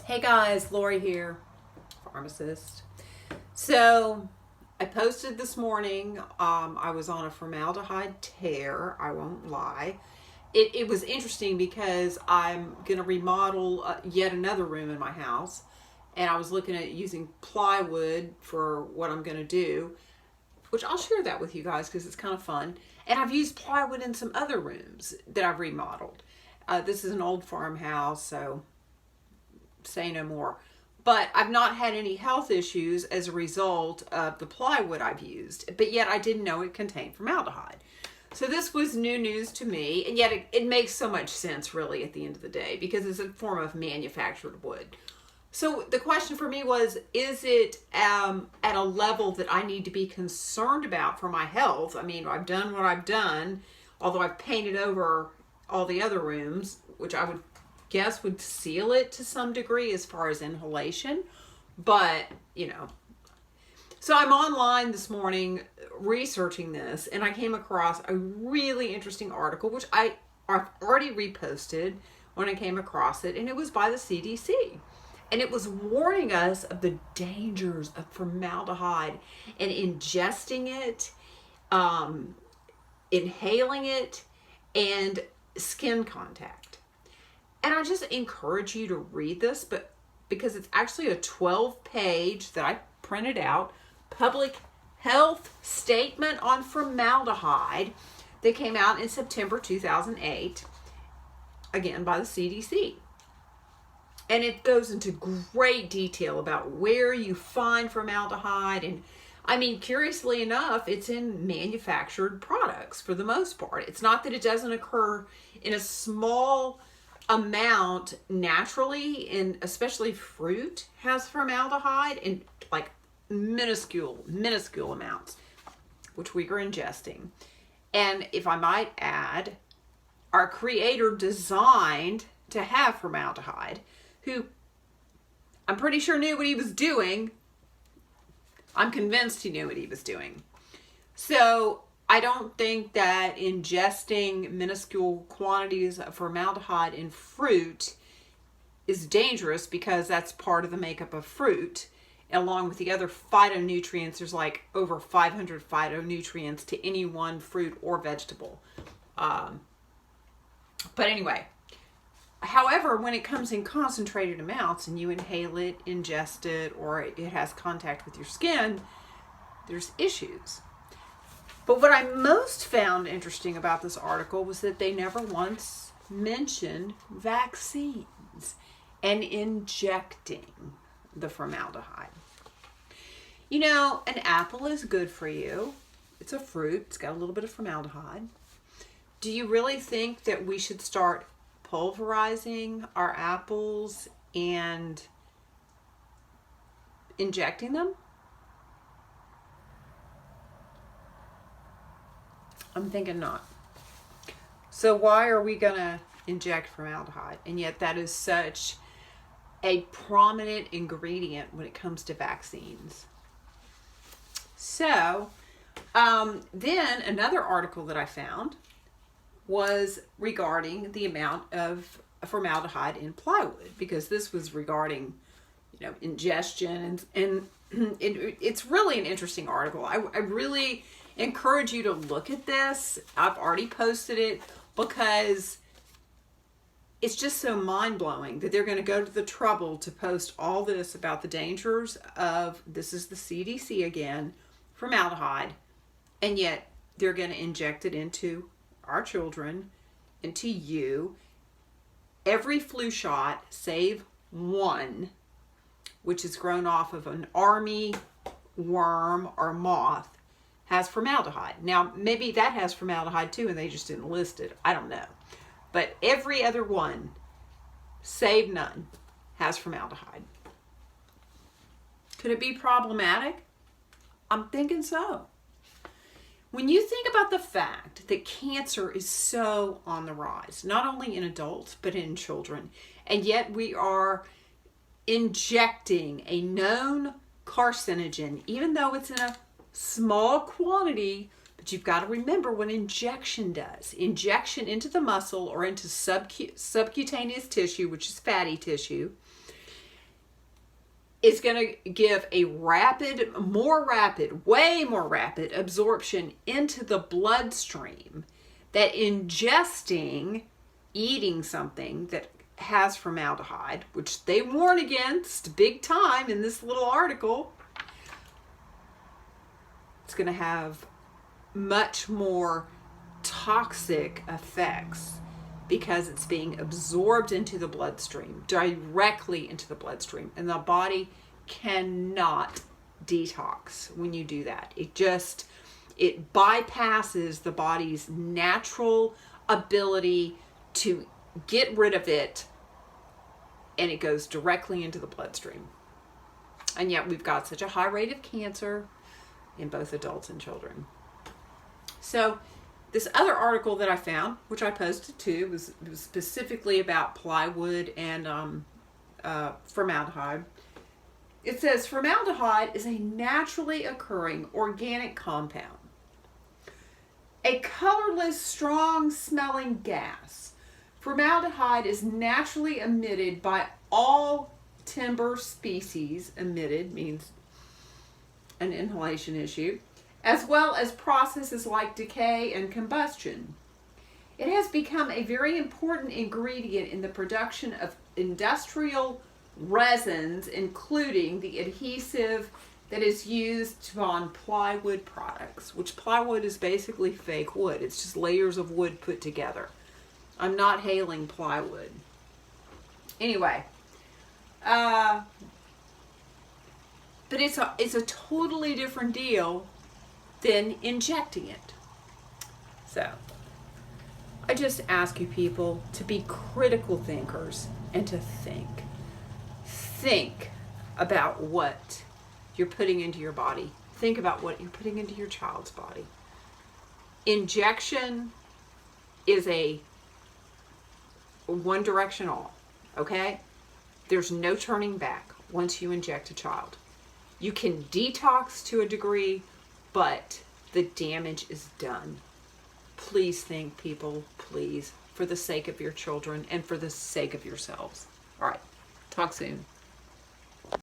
Hey guys, Lori here, pharmacist. So I posted this morning, I was on a formaldehyde tear, I won't lie. It was interesting because I'm going to remodel yet another room in my house, and I was looking at using plywood for what I'm going to do, which I'll share that with you guys because it's kind of fun. And I've used plywood in some other rooms that I've remodeled. This is an old farmhouse, so say no more. But I've not had any health issues as a result of the plywood I've used, but yet I didn't know it contained formaldehyde. So this was new news to me, and yet it makes so much sense really at the end of the day because it's a form of manufactured wood. So the question for me was, is it at a level that I need to be concerned about for my health? I mean, I've done what I've done, although I've painted over all the other rooms, which I would guess would seal it to some degree as far as inhalation, but so I'm online this morning researching this, and I came across a really interesting article which I've already reposted when I came across it, and it was by the CDC, and it was warning us of the dangers of formaldehyde and ingesting it, inhaling it, and skin contact. And I just encourage you to read this, but because it's actually a 12-page that I printed out, public health statement on formaldehyde that came out in September 2008, again by the CDC. And it goes into great detail about where you find formaldehyde. And I mean, curiously enough, it's in manufactured products for the most part. It's not that it doesn't occur in a small amount naturally, and especially fruit has formaldehyde in like minuscule amounts, which we are ingesting. And if I might add, our creator designed to have formaldehyde, who I'm pretty sure knew what he was doing. I'm convinced he knew what he was doing. So I don't think that ingesting minuscule quantities of formaldehyde in fruit is dangerous, because that's part of the makeup of fruit. Along with the other phytonutrients, there's like over 500 phytonutrients to any one fruit or vegetable. But anyway, however, when it comes in concentrated amounts and you inhale it, ingest it, or it has contact with your skin, there's issues. But what I most found interesting about this article was that they never once mentioned vaccines and injecting the formaldehyde. You know, an apple is good for you. It's a fruit. It's got a little bit of formaldehyde. Do you really think that we should start pulverizing our apples and injecting them? I'm thinking not. So why are we going to inject formaldehyde? And yet that is such a prominent ingredient when it comes to vaccines. So then another article that I found was regarding the amount of formaldehyde in plywood, because this was regarding, ingestion, and it's really an interesting article. I really encourage you to look at this. I've already posted it because it's just so mind-blowing that they're going to go to the trouble to post all this about the dangers of, this is the CDC again, formaldehyde, and yet they're going to inject it into our children, into you. Every flu shot, save one, which is grown off of an army worm or moth, has formaldehyde. Now, maybe that has formaldehyde too, and they just didn't list it. I don't know. But every other one, save none, has formaldehyde. Could it be problematic? I'm thinking so. When you think about the fact that cancer is so on the rise, not only in adults, but in children, and yet we are injecting a known carcinogen, even though it's in a small quantity, but you've got to remember what injection does. Injection into the muscle or into subcutaneous tissue, which is fatty tissue, is going to give a rapid, way more rapid absorption into the bloodstream, that ingesting, eating something that has formaldehyde, which they warn against big time in this little article, it's going to have much more toxic effects because it's being absorbed into the bloodstream, directly into the bloodstream, and the body cannot detox when you do that. It bypasses the body's natural ability to get rid of it, and it goes directly into the bloodstream. And yet we've got such a high rate of cancer in both adults and children. So this other article that I found, which I posted too, was specifically about plywood and formaldehyde. It says formaldehyde is a naturally occurring organic compound, a colorless, strong-smelling gas. Formaldehyde is naturally emitted by all timber species. Emitted means an inhalation issue, as well as processes like decay and combustion. It has become a very important ingredient in the production of industrial resins, including the adhesive that is used on plywood products, which plywood is basically fake wood. It's just layers of wood put together. I'm not hailing plywood. Anyway, but it's a totally different deal than injecting it. So I just ask you people to be critical thinkers and to think about what you're putting into your body. Think about what you're putting into your child's body. Injection is a one direction all, okay? There's no turning back once you inject a child. You can detox to a degree, but the damage is done. Please think, people, please, for the sake of your children and for the sake of yourselves. All right, talk soon.